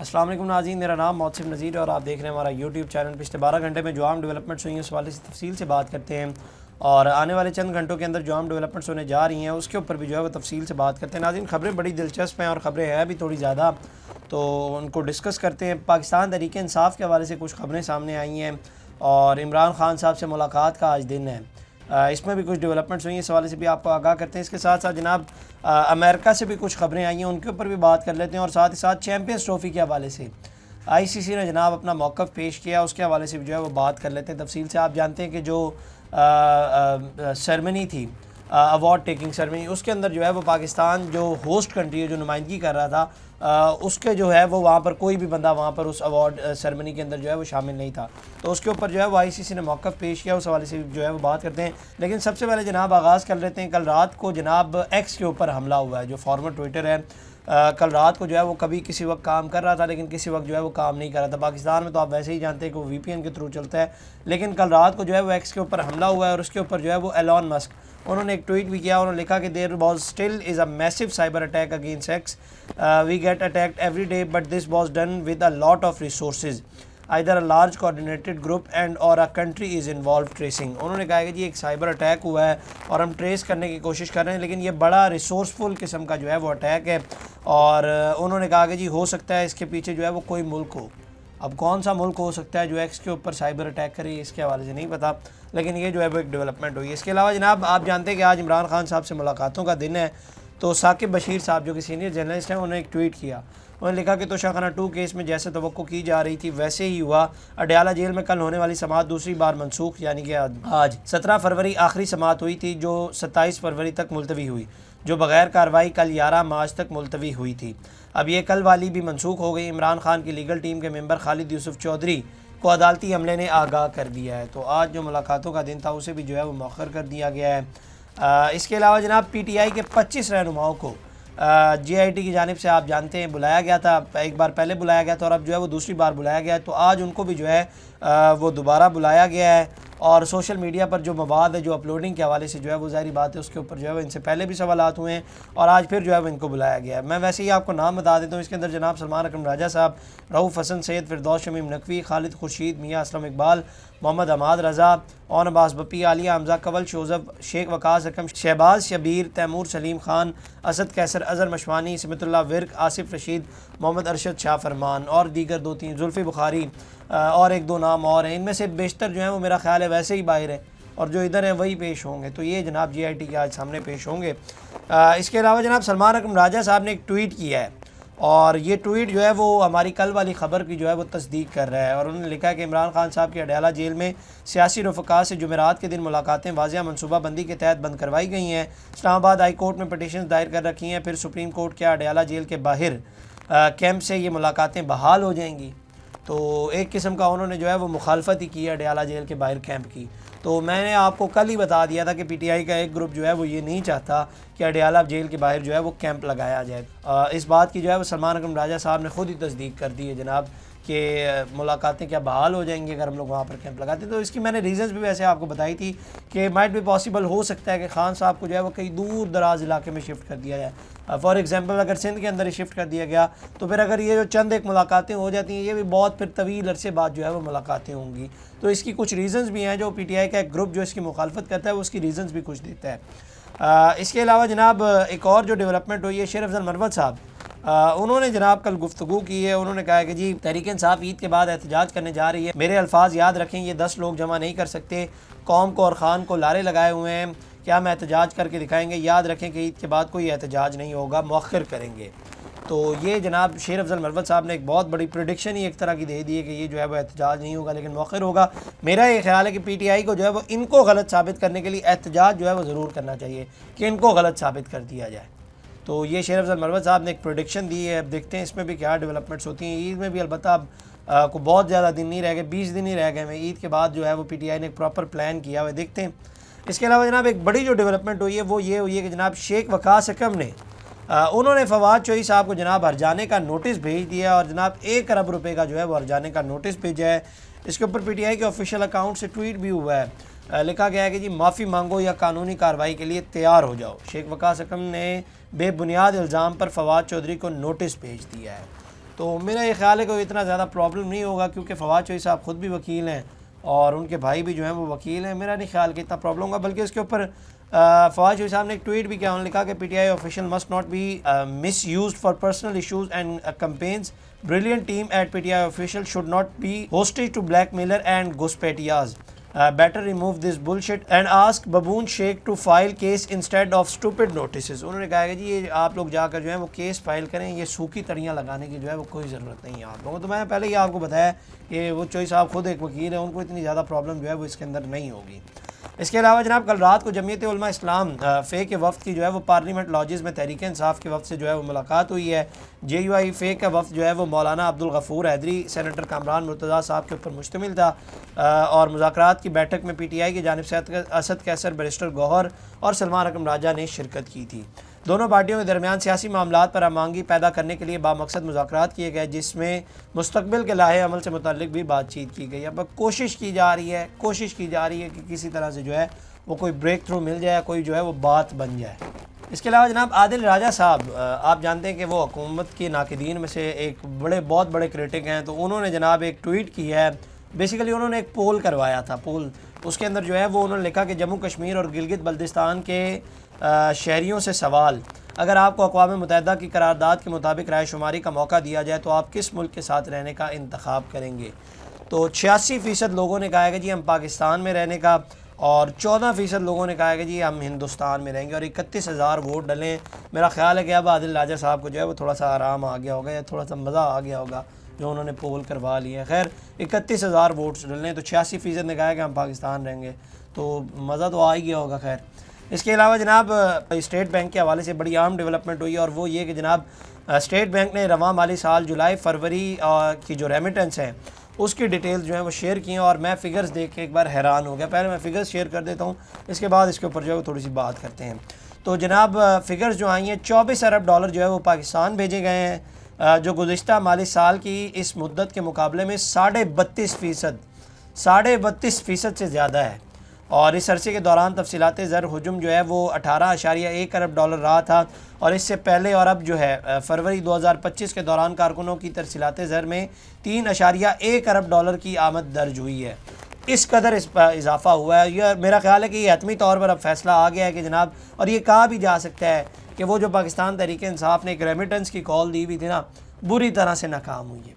السلام علیکم ناظرین، میرا نام محسن نذیر ہے اور آپ دیکھ رہے ہیں ہمارا یوٹیوب چینل۔ پچھلے 12 گھنٹے میں جو عام ڈیولپمنٹس ہوئی ہیں اس حوالے سے تفصیل سے بات کرتے ہیں، اور آنے والے چند گھنٹوں کے اندر جو عام ڈیولپمنٹس ہونے جا رہی ہیں اس کے اوپر بھی جو ہے وہ تفصیل سے بات کرتے ہیں۔ ناظرین، خبریں بڑی دلچسپ ہیں اور خبریں ہیں بھی تھوڑی زیادہ، تو ان کو ڈسکس کرتے ہیں۔ پاکستان تحریک انصاف کے حوالے سے کچھ خبریں سامنے آئی ہیں، اور عمران خان صاحب سے ملاقات کا آج دن ہے، اس میں بھی کچھ ڈیولپمنٹس ہوئی ہیں، اس حوالے سے بھی آپ کو آگاہ کرتے ہیں۔ اس کے ساتھ ساتھ جناب امریکہ سے بھی کچھ خبریں آئی ہیں، ان کے اوپر بھی بات کر لیتے ہیں، اور ساتھ ہی ساتھ چیمپئنز ٹرافی کے حوالے سے آئی سی سی نے جناب اپنا موقف پیش کیا، اس کے حوالے سے جو ہے وہ بات کر لیتے ہیں تفصیل سے۔ آپ جانتے ہیں کہ جو سرمنی تھی، ایوارڈ ٹیکنگ سرمنی، اس کے اندر جو ہے وہ پاکستان جو ہوسٹ کنٹری ہے، جو نمائندگی کر رہا تھا، اس کے جو ہے وہ وہاں پر کوئی بھی بندہ وہاں پر اس ایوارڈ سرمنی کے اندر جو ہے وہ شامل نہیں تھا، تو اس کے اوپر جو ہے وہ آئی سی سی نے موقف پیش کیا، اس حوالے سے جو ہے وہ بات کرتے ہیں۔ لیکن سب سے پہلے جناب آغاز کر لیتے ہیں، کل رات کو جناب ایکس کے اوپر حملہ ہوا ہے، جو فارمر ٹویٹر ہے۔ کل رات کو جو ہے وہ کبھی کسی وقت کام کر رہا تھا، لیکن کسی وقت جو ہے وہ کام نہیں کر رہا تھا۔ پاکستان میں تو آپ ویسے ہی جانتے ہیں کہ وہ وی پی این کے تھرو چلتا ہے، لیکن کل رات کو جو ہے وہ ایکس کے اوپر حملہ ہوا ہے، اور اس کے اوپر جو ہے وہ ایلون مسک انہوں نے ایک ٹویٹ بھی کیا، انہوں نے لکھا کہ there was still is a massive cyber attack against X, we get attacked every day but this was done with a lot of resources either a large coordinated group and or a country is involved tracing۔ انہوں نے کہا کہ جی ایک cyber attack ہوا ہے اور ہم trace کرنے کی کوشش کر رہے ہیں، لیکن یہ بڑا ریسورسفل قسم کا جو ہے وہ اٹیک ہے، اور انہوں نے کہا کہ جی ہو سکتا ہے اس کے پیچھے جو ہے وہ کوئی ملک ہو۔ اب کون سا ملک ہو سکتا ہے جو ایکس کے اوپر سائبر اٹیک کرے، اس کے حوالے سے نہیں پتہ، لیکن یہ جو ہے وہ ایک ڈیولپمنٹ ہوئی ہے۔ اس کے علاوہ جناب آپ جانتے ہیں کہ آج عمران خان صاحب سے ملاقاتوں کا دن ہے، تو ثاقب بشیر صاحب جو کہ سینئر جرنلسٹ ہیں، انہوں نے ایک ٹویٹ کیا، انہوں نے لکھا کہ توشہ خانہ 2 کیس میں جیسے توقع کی جا رہی تھی ویسے ہی ہوا، اڈیالہ جیل میں کل ہونے والی سماعت دوسری بار منسوخ، یعنی کہ آج 17 فروری آخری سماعت ہوئی تھی جو 27 فروری تک ملتوی ہوئی، جو بغیر کارروائی کل 11 مارچ تک ملتوی ہوئی تھی۔ اب یہ کل والی بھی منسوخ ہو گئی۔ عمران خان کی لیگل ٹیم کے ممبر خالد یوسف چودھری کو عدالتی عملے نے آگاہ کر دیا ہے، تو آج جو ملاقاتوں کا دن تھا اسے بھی جو ہے وہ مؤخر کر دیا گیا ہے۔ اس کے علاوہ جناب پی ٹی آئی کے 25 رہنماؤں کو جے آئی ٹی کی جانب سے آپ جانتے ہیں بلایا گیا تھا، ایک بار پہلے بلایا گیا تھا اور اب جو ہے وہ دوسری بار بلایا گیا ہے، تو آج ان کو بھی جو ہے وہ دوبارہ بلایا گیا ہے، اور سوشل میڈیا پر جو مواد ہے جو اپلوڈنگ کے حوالے سے جو ہے وہ ظاہری بات ہے اس کے اوپر جو ہے وہ ان سے پہلے بھی سوالات ہوئے ہیں، اور آج پھر جو ہے وہ ان کو بلایا گیا ہے۔ میں ویسے ہی آپ کو نام بتا دیتا ہوں، اس کے اندر جناب سلمان اکرم راجہ صاحب، رؤوف حسن سید، فردوس شمیم نقوی، خالد خورشید، میاں اسلم اقبال، محمد حماد رضا، اون عباس بپی، عالیہ حمزہ، کنول شوذب، شیخ وقاص حکم، شہباز شبیر، تیمور سلیم خان، اسد کیسر، اظہر مشوانی، سمت اللہ ورک، آصف رشید، محمد ارشد شاہ فرمان، اور دیگر 2-3 زلفی بخاری، اور 1-2 نام اور ہیں۔ ان میں سے بیشتر جو ہیں وہ میرا خیال ہے ویسے ہی باہر ہیں، اور جو ادھر ہیں وہی پیش ہوں گے، تو یہ جناب جے آئی ٹی کے آج سامنے پیش ہوں گے۔ اس کے علاوہ جناب سلمان اکرم راجہ صاحب نے ایک ٹویٹ کیا ہے، اور یہ ٹویٹ جو ہے وہ ہماری کل والی خبر کی جو ہے وہ تصدیق کر رہا ہے، اور انہوں نے لکھا ہے کہ عمران خان صاحب کی اڈیالہ جیل میں سیاسی رفقا سے جمعرات کے دن ملاقاتیں واضح منصوبہ بندی کے تحت بند کروائی گئی ہیں۔ اسلام آباد ہائی کورٹ میں پٹیشنز دائر کر رکھی ہیں، پھر سپریم کورٹ کے اڈیالہ جیل کے باہر کیمپ سے یہ ملاقاتیں بحال ہو جائیں گی، تو ایک قسم کا انہوں نے جو ہے وہ مخالفت ہی کی ہے اڈیالہ جیل کے باہر کیمپ کی۔ تو میں نے آپ کو کل ہی بتا دیا تھا کہ پی ٹی آئی کا ایک گروپ جو ہے وہ یہ نہیں چاہتا کہ اڈیالہ جیل کے باہر جو ہے وہ کیمپ لگایا جائے۔ اس بات کی جو ہے وہ سلمان اکرم راجہ صاحب نے خود ہی تصدیق کر دی ہے جناب کہ ملاقاتیں کیا بحال ہو جائیں گی اگر ہم لوگ وہاں پر کیمپ لگاتے ہیں۔ تو اس کی میں نے ریزنز بھی ویسے آپ کو بتائی تھی کہ مائٹ بھی پاسبل ہو سکتا ہے کہ خان صاحب کو جو ہے وہ کئی دور دراز علاقے میں شفٹ کر دیا جائے۔ فار ایگزامپل اگر سندھ کے اندر ہی شفٹ کر دیا گیا تو پھر اگر یہ جو چند ایک ملاقاتیں ہو جاتی ہیں، یہ بھی بہت پھر طویل عرصے بعد جو ہے وہ ملاقاتیں ہوں گی، تو اس کی کچھ ریزنز بھی ہیں۔ جو پی ٹی آئی کا ایک گروپ جو اس کی مخالفت کرتا ہے وہ اس کی ریزنز بھی کچھ دیتا ہے۔ اس کے علاوہ جناب ایک اور جو ڈیولپمنٹ ہوئی ہے، شیر افضل مروت صاحب انہوں نے جناب کل گفتگو کی ہے، انہوں نے کہا کہ جی تحریک انصاف عید کے بعد احتجاج کرنے جا رہی ہے، میرے الفاظ یاد رکھیں، یہ 10 لوگ جمع نہیں کر سکتے، قوم کو اور خان کو لارے لگائے ہوئے ہیں، کیا ہم احتجاج کر کے دکھائیں گے، یاد رکھیں کہ عید کے بعد کوئی احتجاج نہیں ہوگا، مؤخر کریں گے۔ تو یہ جناب شیر افضل مروت صاحب نے ایک بہت بڑی پریڈکشن ہی ایک طرح کی دے دی ہے کہ یہ جو ہے وہ احتجاج نہیں ہوگا لیکن مؤخر ہوگا۔ میرا یہ خیال ہے کہ پی ٹی آئی کو جو ہے وہ ان کو غلط ثابت کرنے کے لیے احتجاج جو ہے وہ ضرور کرنا چاہیے کہ ان کو غلط ثابت کر دیا جائے۔ تو یہ شیر افضل مروت صاحب نے ایک پریڈکشن دی ہے، اب دیکھتے ہیں اس میں بھی کیا ڈیولپمنٹس ہوتی ہیں۔ عید میں بھی البتہ اب کو بہت زیادہ دن نہیں رہ گئے، 20 دن ہی رہ گئے ہیں عید کے بعد جو ہے وہ پی ٹی آئی نے ایک پراپر پلان کیا ہوا ہے، دیکھتے ہیں۔ اس کے علاوہ جناب ایک بڑی جو ڈیولپمنٹ ہوئی ہے وہ یہ ہوئی ہے کہ جناب شیخ وقاص حکم نے انہوں نے فواد چوہی صاحب کو جناب ہرجانے کا نوٹس بھیج دیا، اور جناب 1 ارب روپے کا جو ہے وہ ہرجانے کا نوٹس بھیجا ہے۔ اس کے اوپر پی ٹی آئی کے آفیشیل اکاؤنٹ سے ٹویٹ بھی ہوا ہے، لکھا گیا ہے کہ جی معافی مانگو یا قانونی کارروائی کے لیے تیار ہو جاؤ۔ شیخ وقاص حکم نے بے بنیاد الزام پر فواد چودھری کو نوٹس بھیج دیا ہے۔ تو میرا یہ خیال ہے کہ اتنا زیادہ پرابلم نہیں ہوگا، کیونکہ فواد چوہدری صاحب خود بھی وکیل ہیں اور ان کے بھائی بھی جو ہیں وہ وکیل ہیں. میرا نہیں خیال کہ اتنا پرابلم ہوگا. بلکہ اس کے اوپر فواد چوہدری صاحب نے ایک ٹویٹ بھی کیا. انہوں نے لکھا کہ P T I official must not be misused for personal issues and campaigns. Brilliant team at PTI official should not be hostage to blackmailer and ghospetias. Better remove this bullshit and ask Baboon Sheikh to file case instead of stupid notices. انہوں نے کہا کہ جی یہ آپ لوگ جا کر جو ہے وہ کیس فائل کریں، یہ سوکھی تڑیاں لگانے کی جو ہے وہ کوئی ضرورت نہیں ہے آپ لوگوں. تو میں نے پہلے ہی آپ کو بتایا کہ وہ چوہدری صاحب خود ایک وکیل ہیں، ان کو اتنی زیادہ پرابلم جو ہے وہ اس کے اندر نہیں ہوگی. اس کے علاوہ جناب کل رات کو جمعیت علماء اسلام فے کے وفد کی جو ہے وہ پارلیمنٹ لاجز میں تحریک انصاف کے وفد سے جو ہے وہ ملاقات ہوئی ہے. جے یو آئی فے کا وفد جو ہے وہ مولانا عبدالغفور حیدری، سینیٹر کامران مرتضیٰ صاحب کے اوپر مشتمل تھا اور مذاکرات کی بیٹھک میں پی ٹی آئی کی جانب سے اسد کیسر، بیرسٹر گوہر اور سلمان اکرم راجہ نے شرکت کی تھی. دونوں پارٹیوں کے درمیان سیاسی معاملات پر ہم آہنگی پیدا کرنے کے لیے بامقصد مذاکرات کیے گئے، جس میں مستقبل کے لائحہ عمل سے متعلق بھی بات چیت کی گئی. اب کوشش کی جا رہی ہے کہ کسی طرح سے جو ہے وہ کوئی بریک تھرو مل جائے، کوئی جو ہے وہ بات بن جائے. اس کے علاوہ جناب عادل راجہ صاحب، آپ جانتے ہیں کہ وہ حکومت کے ناقدین میں سے ایک بہت بڑے کرٹک ہیں. تو انہوں نے جناب ایک ٹویٹ کی ہے. بیسیکلی انہوں نے ایک پول کروایا تھا. اس کے اندر جو ہے وہ انہوں نے لکھا کہ جموں کشمیر اور گلگت بلتستان کے شہریوں سے سوال: اگر آپ کو اقوام متحدہ کی قرارداد کے مطابق رائے شماری کا موقع دیا جائے تو آپ کس ملک کے ساتھ رہنے کا انتخاب کریں گے؟ تو 86% لوگوں نے کہا ہے کہ جی ہم پاکستان میں رہنے کا، اور 14% لوگوں نے کہا ہے کہ جی ہم ہندوستان میں رہیں گے، اور 31,000 ووٹ ڈلیں. میرا خیال ہے کہ اب عادل راجہ صاحب کو جو ہے وہ تھوڑا سا آرام آ گیا ہوگا یا تھوڑا سا مزہ آ گیا ہوگا جو انہوں نے پول کروا لی ہے. خیر 31,000 ووٹس ڈلیں تو 86% نے کہا ہے کہ ہم پاکستان رہیں گے، تو مزہ تو آ ہی گیا ہوگا. خیر اس کے علاوہ جناب اسٹیٹ بینک کے حوالے سے بڑی اہم ڈیولپمنٹ ہوئی، اور وہ یہ کہ جناب اسٹیٹ بینک نے رواں مالی سال جولائی فروری کی جو ریمیٹنس ہیں اس کی ڈیٹیلز جو ہیں وہ شیئر کی ہیں، اور میں فگرز دیکھ کے ایک بار حیران ہو گیا. پہلے میں فگرز شیئر کر دیتا ہوں، اس کے بعد اس کے اوپر جو ہے وہ تھوڑی سی بات کرتے ہیں. تو جناب فگرز جو آئی ہیں، $24 ارب جو ہے وہ پاکستان بھیجے گئے ہیں، جو گزشتہ مالی سال کی اس مدت کے مقابلے میں 32.5% سے زیادہ ہے. اور اس عرصے کے دوران تفصیلات زر حجم جو ہے وہ $18.1 ارب رہا تھا، اور اس سے پہلے اور اب جو ہے فروری 2025 کے دوران کارکنوں کی ترسیلات زر میں $3.1 ارب کی آمد درج ہوئی ہے. اس قدر اس پر اضافہ ہوا ہے. یہ میرا خیال ہے کہ یہ حتمی طور پر اب فیصلہ آ گیا ہے کہ جناب، اور یہ کہا بھی جا سکتا ہے کہ وہ جو پاکستان تحریک انصاف نے ایک ریمیٹنس کی کال دی ہوئی تھی نا، بری طرح سے ناکام ہوئی ہے،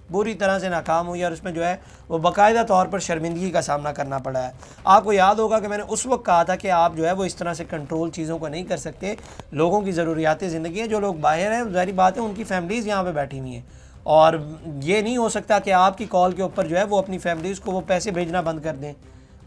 اور اس میں جو ہے وہ باقاعدہ طور پر شرمندگی کا سامنا کرنا پڑا ہے. آپ کو یاد ہوگا کہ میں نے اس وقت کہا تھا کہ آپ جو ہے وہ اس طرح سے کنٹرول چیزوں کو نہیں کر سکتے. لوگوں کی ضروریات زندگی ہے، جو لوگ باہر ہیں ظاہری بات ہے ان کی فیملیز یہاں پہ بیٹھی ہوئی ہیں، اور یہ نہیں ہو سکتا کہ آپ کی کال کے اوپر جو ہے وہ اپنی فیملیز کو وہ پیسے بھیجنا بند کر دیں.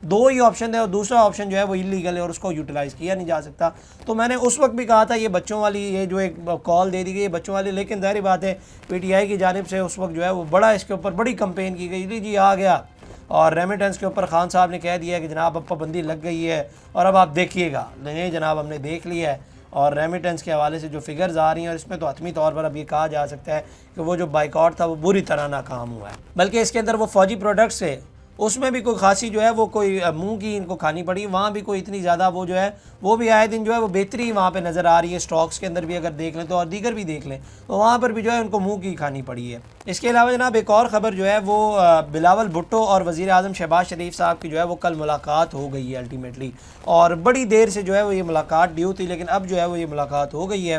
دو ہی آپشن ہے، اور دوسرا آپشن جو ہے وہ انلیگل ہے اور اس کو یوٹیلائز کیا نہیں جا سکتا. تو میں نے اس وقت بھی کہا تھا یہ بچوں والی، یہ جو ایک کال دے دی گئی یہ بچوں والی، لیکن ظاہری بات ہے پی ٹی آئی کی جانب سے اس وقت جو ہے وہ بڑا اس کے اوپر بڑی کمپین کی گئی، جی آ گیا. اور ریمیٹنس کے اوپر خان صاحب نے کہہ دیا کہ جناب اب پابندی لگ گئی ہے اور اب آپ دیکھیے گا. نہیں جناب، ہم نے دیکھ لیا ہے، اور ریمیٹنس کے حوالے سے جو فگرز آ رہی ہیں، اور اس میں تو حتمی طور پر اب یہ کہا جا سکتا ہے کہ وہ جو بائیکاٹ تھا وہ بری طرح ناکام ہوا ہے. بلکہ اس کے اندر وہ فوجی پروڈکٹس ہے، اس میں بھی کوئی خاصی جو ہے وہ کوئی منہ کی ان کو کھانی پڑی. وہاں بھی کوئی اتنی زیادہ وہ جو ہے وہ بھی آئے دن جو ہے وہ بہتری وہاں پہ نظر آ رہی ہے. سٹاکس کے اندر بھی اگر دیکھ لیں تو، اور دیگر بھی دیکھ لیں تو وہاں پر بھی جو ہے ان کو منہ کی کھانی پڑی ہے. اس کے علاوہ جناب ایک اور خبر جو ہے وہ بلاول بھٹو اور وزیر اعظم شہباز شریف صاحب کی جو ہے وہ کل ملاقات ہو گئی ہے الٹیمیٹلی. اور بڑی دیر سے جو ہے وہ یہ ملاقات ڈیو تھی، لیکن اب جو ہے وہ یہ ملاقات ہو گئی ہے.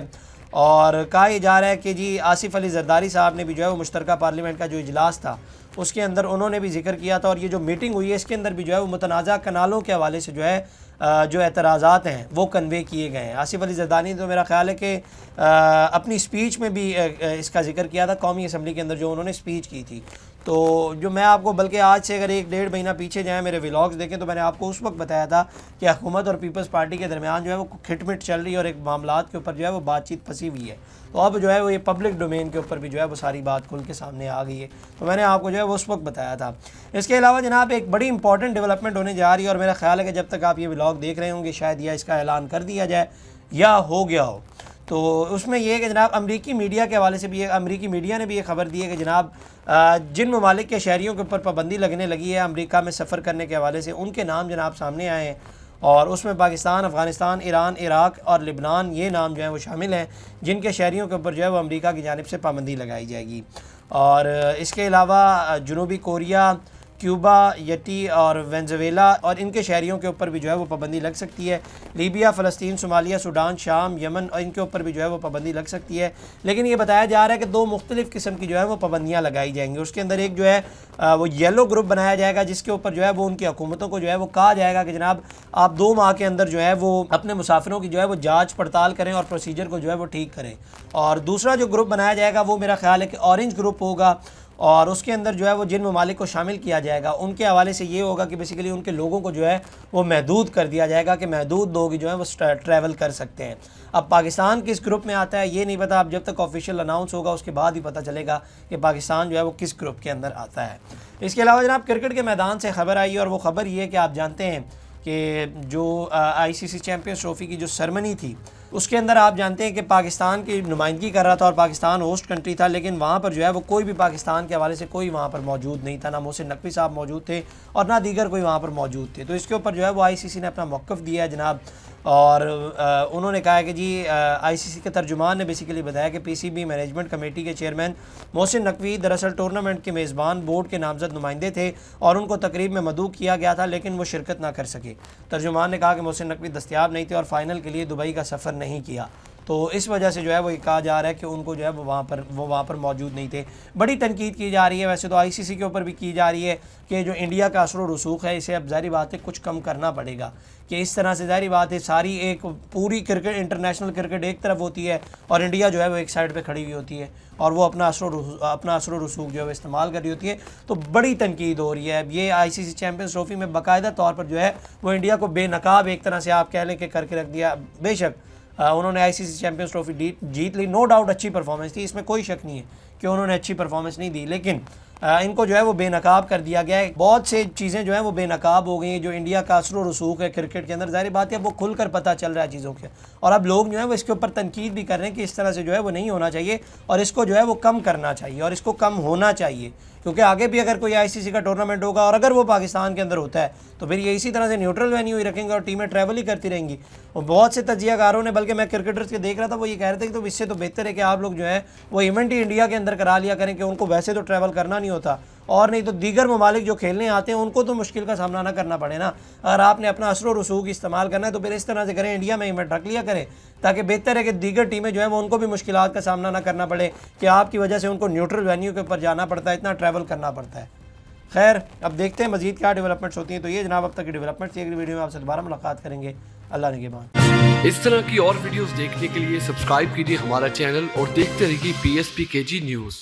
اور کہا یہ جا رہا ہے کہ جی آصف علی زرداری صاحب نے بھی جو ہے وہ مشترکہ پارلیمنٹ کا جو اجلاس تھا اس کے اندر انہوں نے بھی ذکر کیا تھا، اور یہ جو میٹنگ ہوئی ہے اس کے اندر بھی جو ہے وہ متنازع کنالوں کے حوالے سے جو ہے جو اعتراضات ہیں وہ کنوے کیے گئے ہیں. آصف علی زردانی نے تو میرا خیال ہے کہ اپنی سپیچ میں بھی اس کا ذکر کیا تھا، قومی اسمبلی کے اندر جو انہوں نے سپیچ کی تھی. تو جو میں آپ کو بلکہ آج سے اگر 1-1.5 مہینہ پیچھے جائیں میرے ولاگز دیکھیں تو میں نے آپ کو اس وقت بتایا تھا کہ حکومت اور پیپلز پارٹی کے درمیان جو ہے وہ کھٹمٹ چل رہی ہے، اور ایک معاملات کے اوپر جو ہے وہ بات چیت پھنسی ہوئی ہے. تو اب جو ہے وہ یہ پبلک ڈومین کے اوپر بھی جو ہے وہ ساری بات کھل کے سامنے آ گئی ہے. تو میں نے آپ کو جو ہے وہ اس وقت بتایا تھا. اس کے علاوہ جناب ایک بڑی امپورٹنٹ ڈیولپمنٹ ہونے جا رہی ہے، اور میرا خیال ہے کہ جب تک آپ یہ ولاگ دیکھ رہے ہوں گے شاید یا اس کا اعلان کر دیا جائے یا ہو گیا ہو. تو اس میں یہ ہے کہ جناب امریکی میڈیا کے حوالے سے بھی امریکی میڈیا نے بھی یہ خبر دی ہے کہ جناب جن ممالک کے شہریوں کے اوپر پابندی لگنے لگی ہے امریکہ میں سفر کرنے کے حوالے سے، ان کے نام جناب سامنے آئے ہیں. اور اس میں پاکستان، افغانستان، ایران، عراق اور لبنان یہ نام جو ہیں وہ شامل ہیں جن کے شہریوں کے اوپر جو ہے وہ امریکہ کی جانب سے پابندی لگائی جائے گی. اور اس کے علاوہ جنوبی کوریا، کیوبا، یتی اور وینزویلا اور ان کے شہریوں کے اوپر بھی جو ہے وہ پابندی لگ سکتی ہے۔ لیبیا، فلسطین، صومالیہ، سوڈان، شام، یمن اور ان کے اوپر بھی جو ہے وہ پابندی لگ سکتی ہے۔ لیکن یہ بتایا جا رہا ہے کہ 2 مختلف قسم کی جو ہے وہ پابندیاں لگائی جائیں گی۔ اس کے اندر ایک جو ہے وہ یلو گروپ بنایا جائے گا، جس کے اوپر جو ہے وہ ان کی حکومتوں کو جو ہے وہ کہا جائے گا کہ جناب آپ 2 ماہ کے اندر جو ہے وہ اپنے مسافروں کی جو ہے وہ جانچ پڑتال کریں اور پروسیجر کو جو ہے وہ ٹھیک کریں۔ اور دوسرا جو گروپ بنایا جائے گا وہ میرا خیال ہے کہ اورنج گروپ ہوگا، اور اس کے اندر جو ہے وہ جن ممالک کو شامل کیا جائے گا ان کے حوالے سے یہ ہوگا کہ بیسیکلی ان کے لوگوں کو جو ہے وہ محدود کر دیا جائے گا کہ محدود لوگ جو ہیں وہ ٹریول کر سکتے ہیں۔ اب پاکستان کس گروپ میں آتا ہے یہ نہیں پتہ، اب جب تک آفیشیل اناؤنس ہوگا اس کے بعد ہی پتہ چلے گا کہ پاکستان جو ہے وہ کس گروپ کے اندر آتا ہے۔ اس کے علاوہ جناب کرکٹ کے میدان سے خبر آئی ہے، اور وہ خبر یہ ہے کہ آپ جانتے ہیں کہ جو آئی سی سی چیمپئنز ٹرافی کی جو سرمنی تھی اس کے اندر آپ جانتے ہیں کہ پاکستان کی نمائندگی کر رہا تھا اور پاکستان ہوسٹ کنٹری تھا، لیکن وہاں پر جو ہے وہ کوئی بھی پاکستان کے حوالے سے کوئی وہاں پر موجود نہیں تھا، نہ محسن نقوی صاحب موجود تھے اور نہ دیگر کوئی وہاں پر موجود تھے۔ تو اس کے اوپر جو ہے وہ آئی سی سی نے اپنا موقف دیا ہے جناب، اور انہوں نے کہا ہے کہ جی آئی سی سی کے ترجمان نے بیسیکلی بتایا کہ پی سی بی مینجمنٹ کمیٹی کے چیئرمین محسن نقوی دراصل ٹورنامنٹ کے میزبان بورڈ کے نامزد نمائندے تھے اور ان کو تقریب میں مدعو کیا گیا تھا، لیکن وہ شرکت نہ کر سکے۔ ترجمان نے کہا کہ محسن نقوی دستیاب نہیں تھے اور فائنل کے لیے دبئی کا سفر نہیں کیا، تو اس وجہ سے جو ہے وہ یہ کہا جا رہا ہے کہ ان کو جو ہے وہ وہاں پر موجود نہیں تھے۔ بڑی تنقید کی جا رہی ہے ویسے تو آئی سی سی کے اوپر بھی کی جا رہی ہے کہ جو انڈیا کا اثر و رسوخ ہے اسے اب ظاہری بات ہے کچھ کم کرنا پڑے گا، کہ اس طرح سے ظاہری بات ہے ساری ایک پوری کرکٹ انٹرنیشنل کرکٹ ایک طرف ہوتی ہے اور انڈیا جو ہے وہ ایک سائڈ پہ کھڑی ہوئی ہوتی ہے اور وہ اپنا اثر و رسوخ جو ہے وہ استعمال کر رہی ہوتی ہے، تو بڑی تنقید ہو رہی ہے۔ اب یہ آئی سی سی چیمپئنز ٹرافی میں باقاعدہ طور پر جو ہے وہ انڈیا کو بے نقاب ایک طرح سے آپ کہہ لیں کہ کر کے رکھ دیا۔ بے شک انہوں نے آئی سی سی چیمپئنز ٹرافی جیت لی، نو ڈاؤٹ اچھی پرفارمنس تھی، اس میں کوئی شک نہیں ہے کہ انہوں نے اچھی پرفارمنس نہیں دی، لیکن ان کو جو ہے وہ بے نقاب کر دیا گیا ہے۔ بہت سے چیزیں جو ہیں وہ بے نقاب ہو گئی ہیں، جو انڈیا کا اثر و رسوخ ہے کرکٹ کے اندر، ظاہر بات ہے اب وہ کھل کر پتہ چل رہا ہے چیزوں کے، اور اب لوگ جو ہیں وہ اس کے اوپر تنقید بھی کر رہے ہیں کہ اس طرح سے جو ہے وہ نہیں ہونا چاہیے اور اس کو جو ہے وہ کم کرنا چاہیے اور اس کو کم ہونا چاہیے، کیونکہ آگے بھی اگر کوئی آئی سی سی کا ٹورنامنٹ ہوگا اور اگر وہ پاکستان کے اندر ہوتا ہے تو پھر یہ اسی طرح سے نیوٹرل وینیو ہی رکھیں گے اور ٹیمیں ٹریول ہی کرتی رہیں گی۔ اور بہت سے تجزیہ کاروں نے، بلکہ میں کرکٹرز کے دیکھ رہا تھا، وہ یہ کہہ رہے تھے کہ تو اس سے تو بہتر ہے کہ آپ لوگ جو ہے وہ ایونٹ ہی انڈیا کے اندر کرا لیا کریں، کہ ان کو ویسے تو ٹریول کرنا نہیں ہوتا، اور نہیں تو دیگر ممالک جو کھیلنے آتے ہیں ان کو تو مشکل کا سامنا نہ کرنا پڑے نا۔ اگر آپ نے اپنا اثر و رسوخ استعمال کرنا ہے تو پھر اس طرح سے کریں، انڈیا میں ایونٹ رکھ لیا کریں، تاکہ بہتر ہے کہ دیگر ٹیمیں جو ہیں وہ ان کو بھی مشکلات کا سامنا نہ کرنا پڑے کہ آپ کی وجہ سے ان کو نیوٹرل وینیو کے اوپر جانا پڑتا ہے، اتنا ٹریول کرنا پڑتا ہے۔ خیر اب دیکھتے ہیں مزید کیا ڈیولپمنٹس ہوتی ہیں۔ تو یہ جناب اب تک کی ڈیولپمنٹس، اگلی ویڈیو میں آپ سے دوبارہ ملاقات کریں گے۔ اللہ نگہبان۔ اس طرح کی اور ویڈیوز دیکھنے کے لیے سبسکرائب کیجیے ہمارا چینل اور دیکھتے رہیے PSP KG نیوز۔